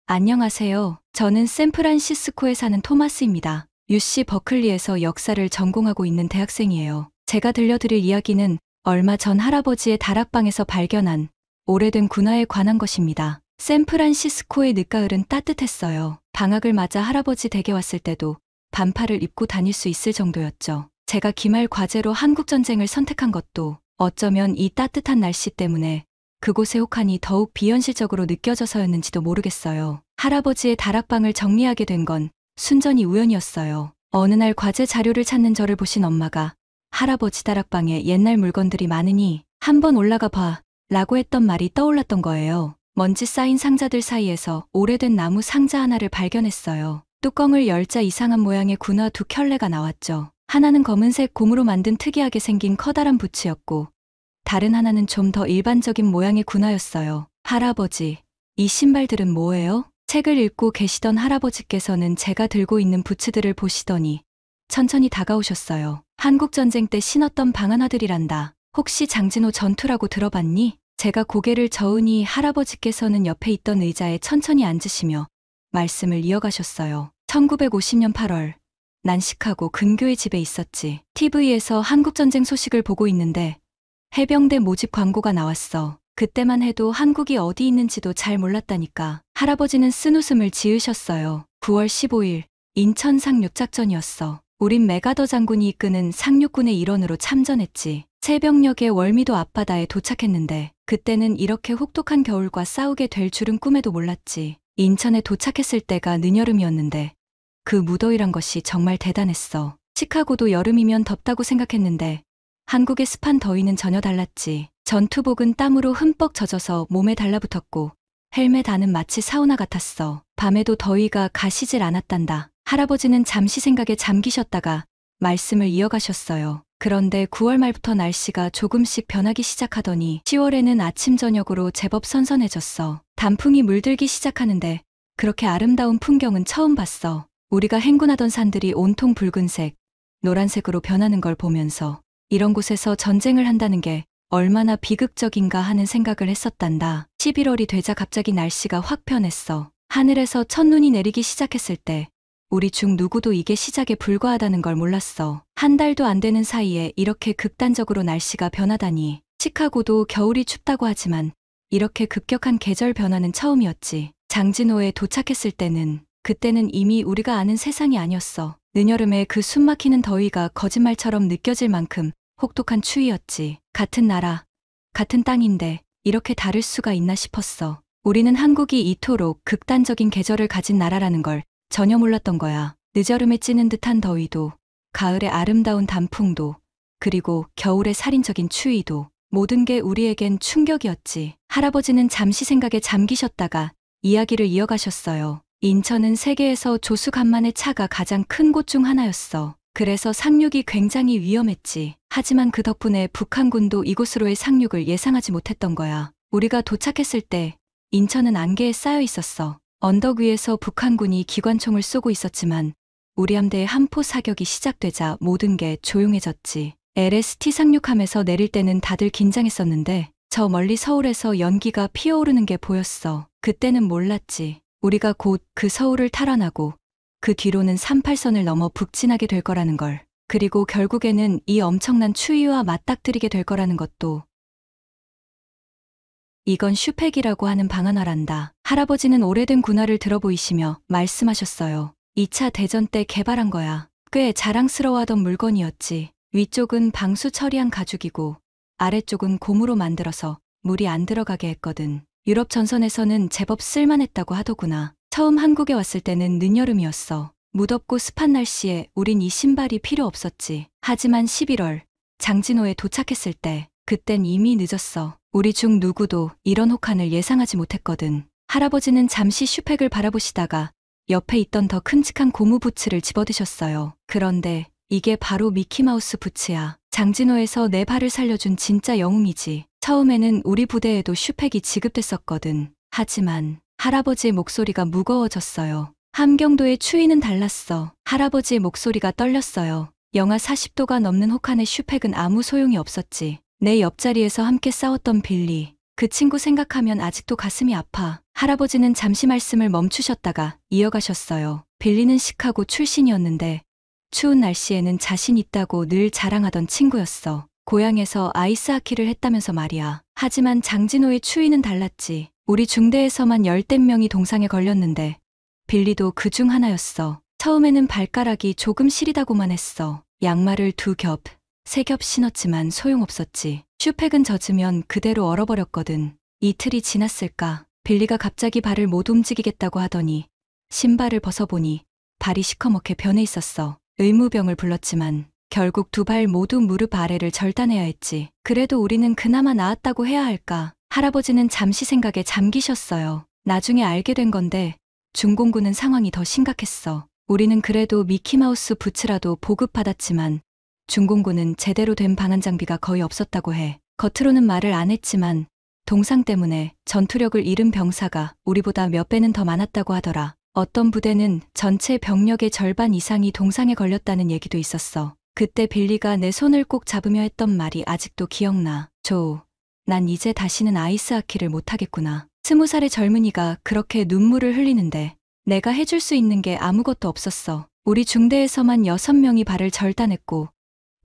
안녕하세요. 저는 샌프란시스코에 사는 토마스입니다. UC 버클리에서 역사를 전공하고 있는 대학생이에요. 제가 들려드릴 이야기는 얼마 전 할아버지의 다락방에서 발견한 오래된 군화에 관한 것입니다. 샌프란시스코의 늦가을은 따뜻했어요. 방학을 맞아 할아버지 댁에 왔을 때도 반팔을 입고 다닐 수 있을 정도였죠. 제가 기말 과제로 한국전쟁을 선택한 것도 어쩌면 이 따뜻한 날씨 때문에 그곳의 혹한이 더욱 비현실적으로 느껴져서였는지도 모르겠어요. 할아버지의 다락방을 정리하게 된 건 순전히 우연이었어요. 어느 날 과제 자료를 찾는 저를 보신 엄마가 할아버지 다락방에 옛날 물건들이 많으니 한번 올라가 봐 라고 했던 말이 떠올랐던 거예요. 먼지 쌓인 상자들 사이에서 오래된 나무 상자 하나를 발견했어요. 뚜껑을 열자 이상한 모양의 군화 두 켤레가 나왔죠. 하나는 검은색 고무로 만든 특이하게 생긴 커다란 부츠였고 다른 하나는 좀 더 일반적인 모양의 군화였어요. 할아버지, 이 신발들은 뭐예요? 책을 읽고 계시던 할아버지께서는 제가 들고 있는 부츠들을 보시더니 천천히 다가오셨어요. 한국전쟁 때 신었던 방한화들이란다. 혹시 장진호 전투라고 들어봤니? 제가 고개를 저으니 할아버지께서는 옆에 있던 의자에 천천히 앉으시며 말씀을 이어가셨어요. 1950년 8월, 난 시카고 근교의 집에 있었지. TV에서 한국전쟁 소식을 보고 있는데 해병대 모집 광고가 나왔어. 그때만 해도 한국이 어디 있는지도 잘 몰랐다니까. 할아버지는 쓴웃음을 지으셨어요. 9월 15일, 인천 상륙작전이었어. 우린 메가더 장군이 이끄는 상륙군의 일원으로 참전했지. 새벽녘에 월미도 앞바다에 도착했는데 그때는 이렇게 혹독한 겨울과 싸우게 될 줄은 꿈에도 몰랐지. 인천에 도착했을 때가 늦여름이었는데 그 무더위란 것이 정말 대단했어. 시카고도 여름이면 덥다고 생각했는데 한국의 습한 더위는 전혀 달랐지. 전투복은 땀으로 흠뻑 젖어서 몸에 달라붙었고 헬멧 안은 마치 사우나 같았어. 밤에도 더위가 가시질 않았단다. 할아버지는 잠시 생각에 잠기셨다가 말씀을 이어가셨어요. 그런데 9월 말부터 날씨가 조금씩 변하기 시작하더니 10월에는 아침 저녁으로 제법 선선해졌어. 단풍이 물들기 시작하는데 그렇게 아름다운 풍경은 처음 봤어. 우리가 행군하던 산들이 온통 붉은색, 노란색으로 변하는 걸 보면서 이런 곳에서 전쟁을 한다는 게 얼마나 비극적인가 하는 생각을 했었단다. 11월이 되자 갑자기 날씨가 확 변했어. 하늘에서 첫눈이 내리기 시작했을 때 우리 중 누구도 이게 시작에 불과하다는 걸 몰랐어. 한 달도 안 되는 사이에 이렇게 극단적으로 날씨가 변하다니. 시카고도 겨울이 춥다고 하지만 이렇게 급격한 계절 변화는 처음이었지. 장진호에 도착했을 때는 그때는 이미 우리가 아는 세상이 아니었어. 늦여름에 그 숨막히는 더위가 거짓말처럼 느껴질 만큼 혹독한 추위였지. 같은 나라, 같은 땅인데 이렇게 다를 수가 있나 싶었어. 우리는 한국이 이토록 극단적인 계절을 가진 나라라는 걸 전혀 몰랐던 거야. 늦여름에 찌는 듯한 더위도, 가을의 아름다운 단풍도, 그리고 겨울의 살인적인 추위도 모든 게 우리에겐 충격이었지. 할아버지는 잠시 생각에 잠기셨다가 이야기를 이어가셨어요. 인천은 세계에서 조수간만의 차가 가장 큰 곳 중 하나였어. 그래서 상륙이 굉장히 위험했지. 하지만 그 덕분에 북한군도 이곳으로의 상륙을 예상하지 못했던 거야. 우리가 도착했을 때 인천은 안개에 쌓여 있었어. 언덕 위에서 북한군이 기관총을 쏘고 있었지만 우리 함대의 함포 사격이 시작되자 모든 게 조용해졌지. LST 상륙함에서 내릴 때는 다들 긴장했었는데 저 멀리 서울에서 연기가 피어오르는 게 보였어. 그때는 몰랐지. 우리가 곧 그 서울을 탈환하고 그 뒤로는 38선을 넘어 북진하게 될 거라는 걸. 그리고 결국에는 이 엄청난 추위와 맞닥뜨리게 될 거라는 것도. 이건 슈팩이라고 하는 방한화란다. 할아버지는 오래된 군화를 들어 보이시며 말씀하셨어요. 2차 대전 때 개발한 거야. 꽤 자랑스러워하던 물건이었지. 위쪽은 방수 처리한 가죽이고 아래쪽은 고무로 만들어서 물이 안 들어가게 했거든. 유럽 전선에서는 제법 쓸만했다고 하더구나. 처음 한국에 왔을 때는 늦여름이었어. 무덥고 습한 날씨에 우린 이 신발이 필요 없었지. 하지만 11월, 장진호에 도착했을 때 그땐 이미 늦었어. 우리 중 누구도 이런 혹한을 예상하지 못했거든. 할아버지는 잠시 슈팩을 바라보시다가 옆에 있던 더 큼직한 고무 부츠를 집어드셨어요. 그런데 이게 바로 미키마우스 부츠야. 장진호에서 내 발을 살려준 진짜 영웅이지. 처음에는 우리 부대에도 슈팩이 지급됐었거든. 하지만 할아버지의 목소리가 무거워졌어요. 함경도의 추위는 달랐어. 할아버지의 목소리가 떨렸어요. 영하 40도가 넘는 혹한의 슈팩은 아무 소용이 없었지. 내 옆자리에서 함께 싸웠던 빌리, 그 친구 생각하면 아직도 가슴이 아파. 할아버지는 잠시 말씀을 멈추셨다가 이어가셨어요. 빌리는 시카고 출신이었는데 추운 날씨에는 자신 있다고 늘 자랑하던 친구였어. 고향에서 아이스하키를 했다면서 말이야. 하지만 장진호의 추위는 달랐지. 우리 중대에서만 10댓 명이 동상에 걸렸는데 빌리도 그 중 하나였어. 처음에는 발가락이 조금 시리다고만 했어. 양말을 2겹, 3겹 신었지만 소용없었지. 슈팩은 젖으면 그대로 얼어버렸거든. 이틀이 지났을까. 빌리가 갑자기 발을 못 움직이겠다고 하더니 신발을 벗어보니 발이 시커멓게 변해 있었어. 의무병을 불렀지만 결국 2발 모두 무릎 아래를 절단해야 했지. 그래도 우리는 그나마 나았다고 해야 할까. 할아버지는 잠시 생각에 잠기셨어요. 나중에 알게 된 건데 중공군은 상황이 더 심각했어. 우리는 그래도 미키마우스 부츠라도 보급받았지만 중공군은 제대로 된 방한 장비가 거의 없었다고 해. 겉으로는 말을 안 했지만 동상 때문에 전투력을 잃은 병사가 우리보다 몇 배는 더 많았다고 하더라. 어떤 부대는 전체 병력의 절반 이상이 동상에 걸렸다는 얘기도 있었어. 그때 빌리가 내 손을 꼭 잡으며 했던 말이 아직도 기억나. 조, 난 이제 다시는 아이스하키를 못하겠구나. 20살의 젊은이가 그렇게 눈물을 흘리는데 내가 해줄 수 있는 게 아무것도 없었어. 우리 중대에서만 6명이 발을 절단했고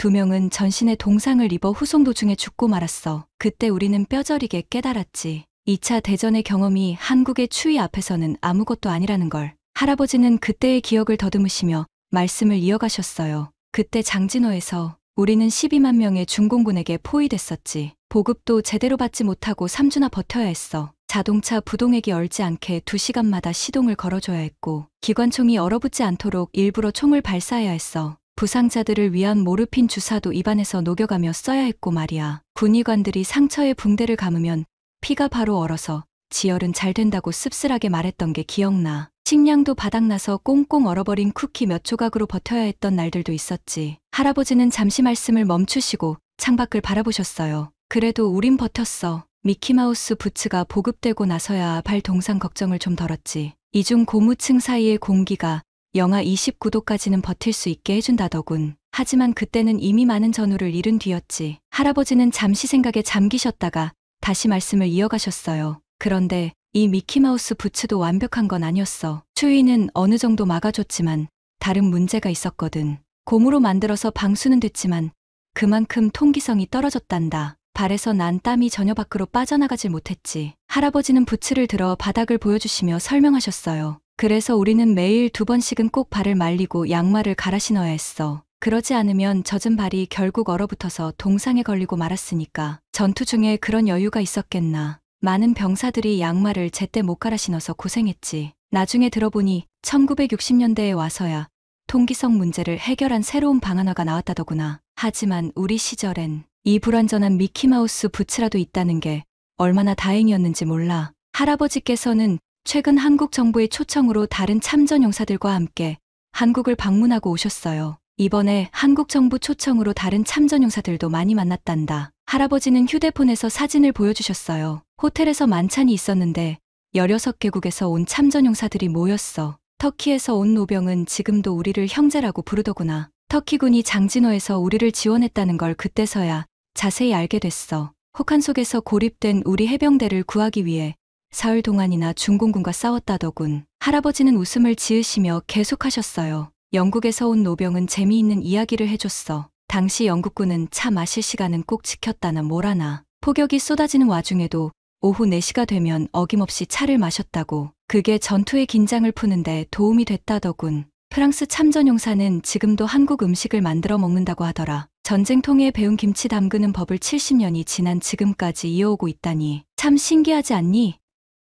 2명은 전신에 동상을 입어 후송 도중에 죽고 말았어. 그때 우리는 뼈저리게 깨달았지. 2차 대전의 경험이 한국의 추위 앞에서는 아무것도 아니라는 걸. 할아버지는 그때의 기억을 더듬으시며 말씀을 이어가셨어요. 그때 장진호에서 우리는 12만 명의 중공군에게 포위됐었지. 보급도 제대로 받지 못하고 3주나 버텨야 했어. 자동차 부동액이 얼지 않게 2시간마다 시동을 걸어줘야 했고 기관총이 얼어붙지 않도록 일부러 총을 발사해야 했어. 부상자들을 위한 모르핀 주사도 입안에서 녹여가며 써야 했고 말이야. 군의관들이 상처에 붕대를 감으면 피가 바로 얼어서 지혈은 잘 된다고 씁쓸하게 말했던 게 기억나. 식량도 바닥나서 꽁꽁 얼어버린 쿠키 몇 조각으로 버텨야 했던 날들도 있었지. 할아버지는 잠시 말씀을 멈추시고 창밖을 바라보셨어요. 그래도 우린 버텼어. 미키마우스 부츠가 보급되고 나서야 발 동상 걱정을 좀 덜었지. 이중 고무층 사이의 공기가 영하 29도까지는 버틸 수 있게 해준다더군. 하지만 그때는 이미 많은 전우를 잃은 뒤였지. 할아버지는 잠시 생각에 잠기셨다가 다시 말씀을 이어가셨어요. 그런데 이 미키마우스 부츠도 완벽한 건 아니었어. 추위는 어느 정도 막아줬지만 다른 문제가 있었거든. 고무로 만들어서 방수는 됐지만 그만큼 통기성이 떨어졌단다. 발에서 난 땀이 전혀 밖으로 빠져나가질 못했지. 할아버지는 부츠를 들어 바닥을 보여주시며 설명하셨어요. 그래서 우리는 매일 2번씩은 꼭 발을 말리고 양말을 갈아 신어야 했어. 그러지 않으면 젖은 발이 결국 얼어붙어서 동상에 걸리고 말았으니까. 전투 중에 그런 여유가 있었겠나. 많은 병사들이 양말을 제때 못 갈아 신어서 고생했지. 나중에 들어보니 1960년대에 와서야 통기성 문제를 해결한 새로운 방안화가 나왔다더구나. 하지만 우리 시절엔 이 불완전한 미키마우스 부츠라도 있다는 게 얼마나 다행이었는지 몰라. 할아버지께서는 최근 한국 정부의 초청으로 다른 참전용사들과 함께 한국을 방문하고 오셨어요. 이번에 한국 정부 초청으로 다른 참전용사들도 많이 만났단다. 할아버지는 휴대폰에서 사진을 보여주셨어요. 호텔에서 만찬이 있었는데 16개국에서 온 참전용사들이 모였어. 터키에서 온 노병은 지금도 우리를 형제라고 부르더구나. 터키군이 장진호에서 우리를 지원했다는 걸 그때서야 자세히 알게 됐어. 혹한 속에서 고립된 우리 해병대를 구하기 위해 사흘 동안이나 중공군과 싸웠다더군. 할아버지는 웃음을 지으시며 계속하셨어요. 영국에서 온 노병은 재미있는 이야기를 해줬어. 당시 영국군은 차 마실 시간은 꼭 지켰다나 뭐라나. 폭격이 쏟아지는 와중에도 오후 4시가 되면 어김없이 차를 마셨다고. 그게 전투의 긴장을 푸는데 도움이 됐다더군. 프랑스 참전용사는 지금도 한국 음식을 만들어 먹는다고 하더라. 전쟁통에 배운 김치 담그는 법을 70년이 지난 지금까지 이어오고 있다니 참 신기하지 않니?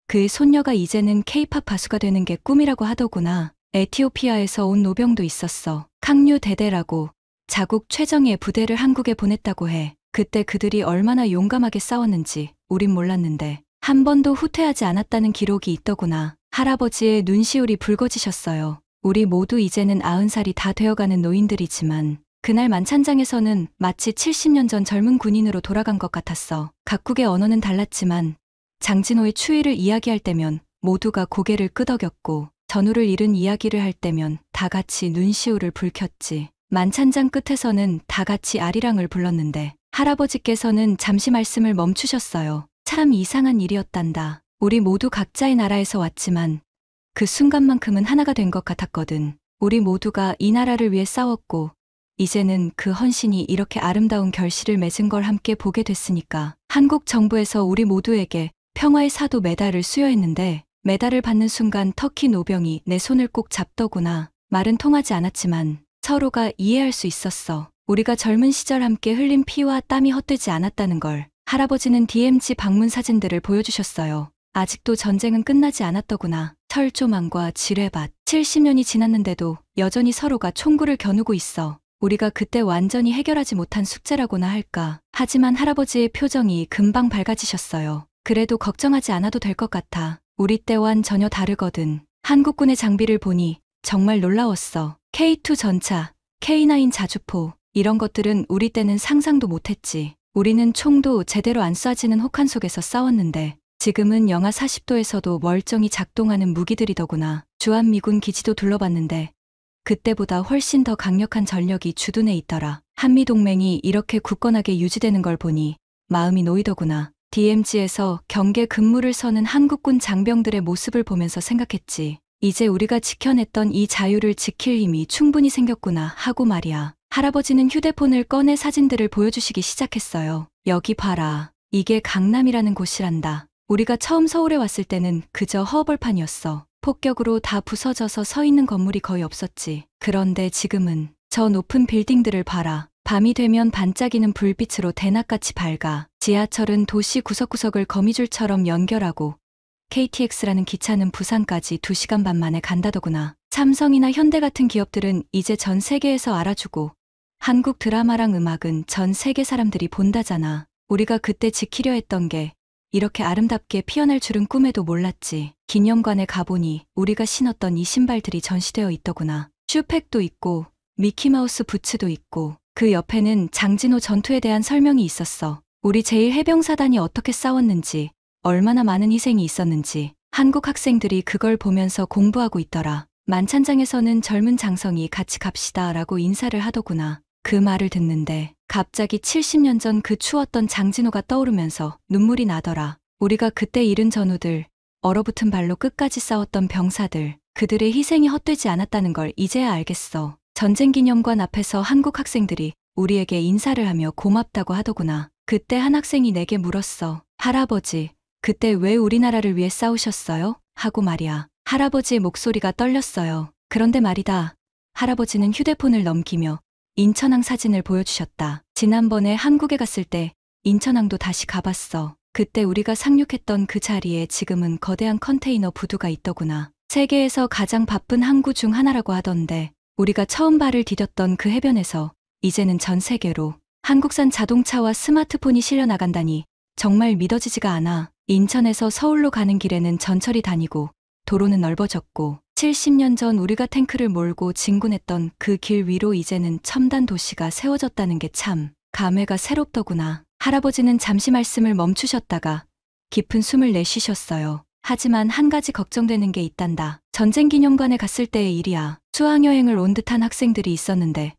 그의 손녀가 이제는 케이팝 가수가 되는 게 꿈이라고 하더구나. 에티오피아에서 온 노병도 있었어. 캉류 대대라고 자국 최정예 부대를 한국에 보냈다고 해. 그때 그들이 얼마나 용감하게 싸웠는지 우린 몰랐는데 한 번도 후퇴하지 않았다는 기록이 있더구나. 할아버지의 눈시울이 붉어지셨어요. 우리 모두 이제는 90살이 다 되어가는 노인들이지만 그날 만찬장에서는 마치 70년 전 젊은 군인으로 돌아간 것 같았어. 각국의 언어는 달랐지만 장진호의 추위를 이야기할 때면 모두가 고개를 끄덕였고 전우를 잃은 이야기를 할 때면 다 같이 눈시울을 붉혔지. 만찬장 끝에서는 다 같이 아리랑을 불렀는데 할아버지께서는 잠시 말씀을 멈추셨어요. 참 이상한 일이었단다. 우리 모두 각자의 나라에서 왔지만 그 순간만큼은 하나가 된 것 같았거든. 우리 모두가 이 나라를 위해 싸웠고 이제는 그 헌신이 이렇게 아름다운 결실을 맺은 걸 함께 보게 됐으니까. 한국 정부에서 우리 모두에게 평화의 사도 메달을 수여했는데 메달을 받는 순간 터키 노병이 내 손을 꼭 잡더구나. 말은 통하지 않았지만 서로가 이해할 수 있었어. 우리가 젊은 시절 함께 흘린 피와 땀이 헛되지 않았다는 걸. 할아버지는 DMZ 방문 사진들을 보여주셨어요. 아직도 전쟁은 끝나지 않았더구나. 철조망과 지뢰밭. 70년이 지났는데도 여전히 서로가 총구를 겨누고 있어. 우리가 그때 완전히 해결하지 못한 숙제라고나 할까. 하지만 할아버지의 표정이 금방 밝아지셨어요. 그래도 걱정하지 않아도 될 것 같아. 우리 때와는 전혀 다르거든. 한국군의 장비를 보니 정말 놀라웠어. K2 전차, K9 자주포, 이런 것들은 우리 때는 상상도 못했지. 우리는 총도 제대로 안 쏴지는 혹한 속에서 싸웠는데 지금은 영하 40도에서도 멀쩡히 작동하는 무기들이더구나. 주한미군 기지도 둘러봤는데 그때보다 훨씬 더 강력한 전력이 주둔해 있더라. 한미동맹이 이렇게 굳건하게 유지되는 걸 보니 마음이 놓이더구나. DMZ에서 경계 근무를 서는 한국군 장병들의 모습을 보면서 생각했지. 이제 우리가 지켜냈던 이 자유를 지킬 힘이 충분히 생겼구나 하고 말이야. 할아버지는 휴대폰을 꺼내 사진들을 보여주시기 시작했어요. 여기 봐라. 이게 강남이라는 곳이란다. 우리가 처음 서울에 왔을 때는 그저 허벌판이었어. 폭격으로 다 부서져서 서 있는 건물이 거의 없었지. 그런데 지금은 저 높은 빌딩들을 봐라. 밤이 되면 반짝이는 불빛으로 대낮같이 밝아. 지하철은 도시 구석구석을 거미줄처럼 연결하고 KTX라는 기차는 부산까지 2시간 반 만에 간다더구나. 삼성이나 현대 같은 기업들은 이제 전 세계에서 알아주고 한국 드라마랑 음악은 전 세계 사람들이 본다잖아. 우리가 그때 지키려 했던 게 이렇게 아름답게 피어날 줄은 꿈에도 몰랐지. 기념관에 가보니 우리가 신었던 이 신발들이 전시되어 있더구나. 슈팩도 있고 미키마우스 부츠도 있고 그 옆에는 장진호 전투에 대한 설명이 있었어. 우리 제1해병사단이 어떻게 싸웠는지, 얼마나 많은 희생이 있었는지 한국 학생들이 그걸 보면서 공부하고 있더라. 만찬장에서는 젊은 장성이 같이 갑시다 라고 인사를 하더구나. 그 말을 듣는데 갑자기 70년 전 그 추웠던 장진호가 떠오르면서 눈물이 나더라. 우리가 그때 잃은 전우들, 얼어붙은 발로 끝까지 싸웠던 병사들, 그들의 희생이 헛되지 않았다는 걸 이제야 알겠어. 전쟁기념관 앞에서 한국 학생들이 우리에게 인사를 하며 고맙다고 하더구나. 그때 한 학생이 내게 물었어. 할아버지, 그때 왜 우리나라를 위해 싸우셨어요? 하고 말이야. 할아버지의 목소리가 떨렸어요. 그런데 말이다. 할아버지는 휴대폰을 넘기며 인천항 사진을 보여주셨다. 지난번에 한국에 갔을 때 인천항도 다시 가봤어. 그때 우리가 상륙했던 그 자리에 지금은 거대한 컨테이너 부두가 있더구나. 세계에서 가장 바쁜 항구 중 하나라고 하던데 우리가 처음 발을 디뎠던 그 해변에서 이제는 전 세계로 한국산 자동차와 스마트폰이 실려 나간다니 정말 믿어지지가 않아. 인천에서 서울로 가는 길에는 전철이 다니고 도로는 넓어졌고 70년 전 우리가 탱크를 몰고 진군했던 그 길 위로 이제는 첨단 도시가 세워졌다는 게 참 감회가 새롭더구나. 할아버지는 잠시 말씀을 멈추셨다가 깊은 숨을 내쉬셨어요. 하지만 한 가지 걱정되는 게 있단다. 전쟁기념관에 갔을 때의 일이야. 수학여행을 온 듯한 학생들이 있었는데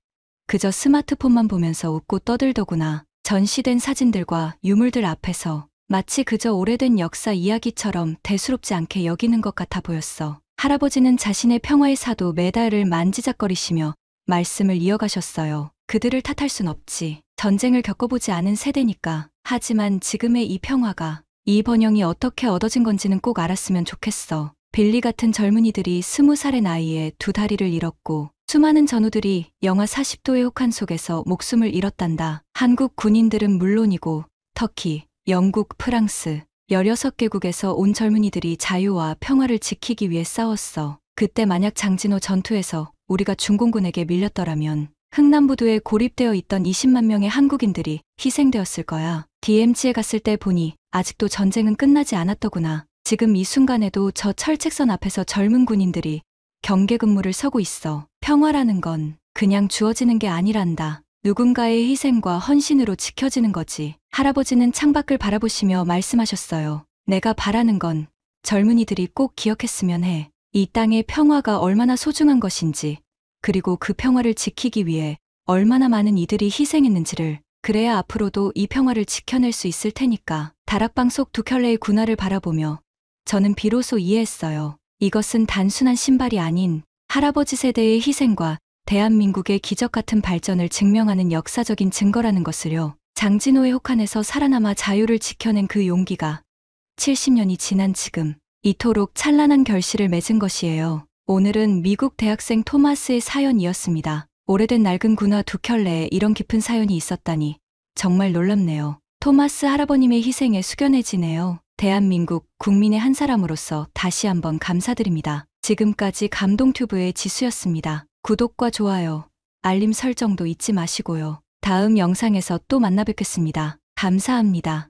그저 스마트폰만 보면서 웃고 떠들더구나. 전시된 사진들과 유물들 앞에서 마치 그저 오래된 역사 이야기처럼 대수롭지 않게 여기는 것 같아 보였어. 할아버지는 자신의 평화의 사도 메달을 만지작거리시며 말씀을 이어가셨어요. 그들을 탓할 순 없지. 전쟁을 겪어보지 않은 세대니까. 하지만 지금의 이 평화가, 이 번영이 어떻게 얻어진 건지는 꼭 알았으면 좋겠어. 빌리 같은 젊은이들이 20살의 나이에 2다리를 잃었고 수많은 전우들이 영하 40도의 혹한 속에서 목숨을 잃었단다. 한국 군인들은 물론이고 터키, 영국, 프랑스 16개국에서 온 젊은이들이 자유와 평화를 지키기 위해 싸웠어. 그때 만약 장진호 전투에서 우리가 중공군에게 밀렸더라면 흥남부두에 고립되어 있던 20만 명의 한국인들이 희생되었을 거야. DMZ에 갔을 때 보니 아직도 전쟁은 끝나지 않았더구나. 지금 이 순간에도 저 철책선 앞에서 젊은 군인들이 경계 근무를 서고 있어. 평화라는 건 그냥 주어지는 게 아니란다. 누군가의 희생과 헌신으로 지켜지는 거지. 할아버지는 창밖을 바라보시며 말씀하셨어요. 내가 바라는 건 젊은이들이 꼭 기억했으면 해. 이 땅의 평화가 얼마나 소중한 것인지, 그리고 그 평화를 지키기 위해 얼마나 많은 이들이 희생했는지를. 그래야 앞으로도 이 평화를 지켜낼 수 있을 테니까. 다락방 속 두 켤레의 군화를 바라보며 저는 비로소 이해했어요. 이것은 단순한 신발이 아닌 할아버지 세대의 희생과 대한민국의 기적 같은 발전을 증명하는 역사적인 증거라는 것을요. 장진호의 혹한에서 살아남아 자유를 지켜낸 그 용기가 70년이 지난 지금 이토록 찬란한 결실을 맺은 것이에요. 오늘은 미국 대학생 토마스의 사연이었습니다. 오래된 낡은 군화 두 켤레에 이런 깊은 사연이 있었다니 정말 놀랍네요. 토마스 할아버님의 희생에 숙연해지네요. 대한민국 국민의 한 사람으로서 다시 한번 감사드립니다. 지금까지 감동튜브의 지수였습니다. 구독과 좋아요, 알림 설정도 잊지 마시고요. 다음 영상에서 또 만나 뵙겠습니다. 감사합니다.